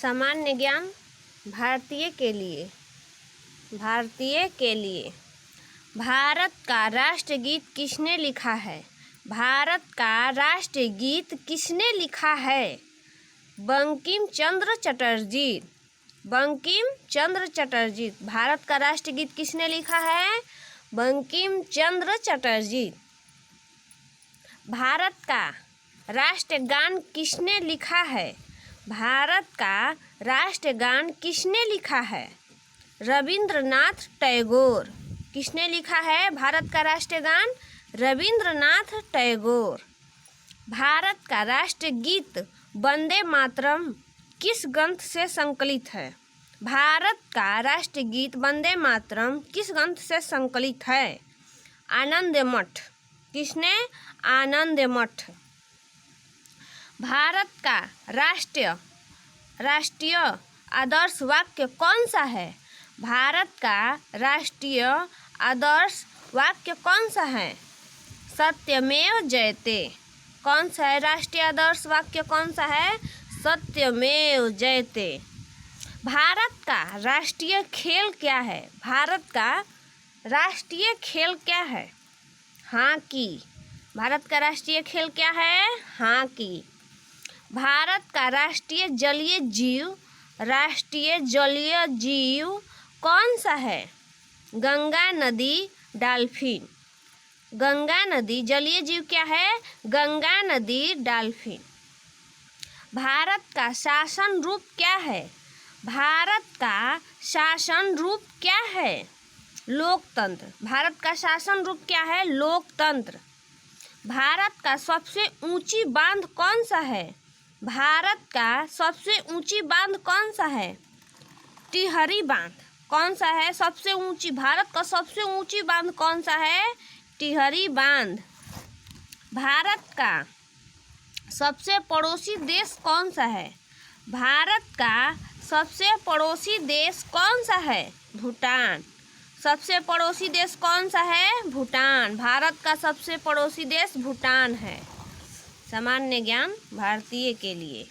सामान्य ज्ञान भारतीय के लिए भारत का राष्ट्रगीत किसने लिखा है? भारत का राष्ट्रगीत किसने लिखा है? बंकिम चंद्र चटर्जी। भारत का राष्ट्रगीत किसने लिखा है? बंकिम चंद्र चटर्जी। भारत का राष्ट्रगान किसने लिखा है? भारत का राष्ट्रगान किसने लिखा है? रविंद्रनाथ टैगोर। किसने लिखा है भारत का राष्ट्रगान? रविंद्रनाथ टैगोर। भारत का राष्ट्रगीत वंदे मातरम किस ग्रंथ से संकलित है? भारत का राष्ट्रगीत वंदे मातरम किस ग्रंथ से संकलित है? आनंद मठ। किसने? आनंद मठ। भारत का राष्ट्रीय आदर्श वाक्य कौन सा है? भारत का राष्ट्रीय आदर्श वाक्य कौन सा है? सत्यमेव जयते। कौन सा है राष्ट्रीय आदर्श वाक्य? कौन सा है? सत्यमेव जयते। भारत का राष्ट्रीय खेल क्या है? भारत का राष्ट्रीय खेल क्या है? हॉकी। भारत का राष्ट्रीय खेल क्या है? हॉकी। भारत का राष्ट्रीय जलीय जीव कौन सा है? गंगा नदी, डॉल्फिन। गंगा नदी। जलीय जीव क्या है? गंगा नदी, डॉल्फिन। भारत का शासन रूप क्या है? भारत का शासन रूप क्या है? लोकतंत्र। भारत का शासन रूप क्या है? लोकतंत्र। भारत का सबसे ऊंची बांध कौन सा है? भारत का सबसे ऊंची बांध कौन सा है? टिहरी बांध। कौन सा है सबसे ऊंची? भारत का सबसे ऊंची बांध कौन सा है? टिहरी बांध। भारत का सबसे पड़ोसी देश कौन सा है? भारत का सबसे पड़ोसी देश कौन सा है? भूटान। सबसे पड़ोसी देश कौन सा है? भूटान। भारत का सबसे पड़ोसी देश भूटान है। सामान्य ज्ञान भारतीय के लिए।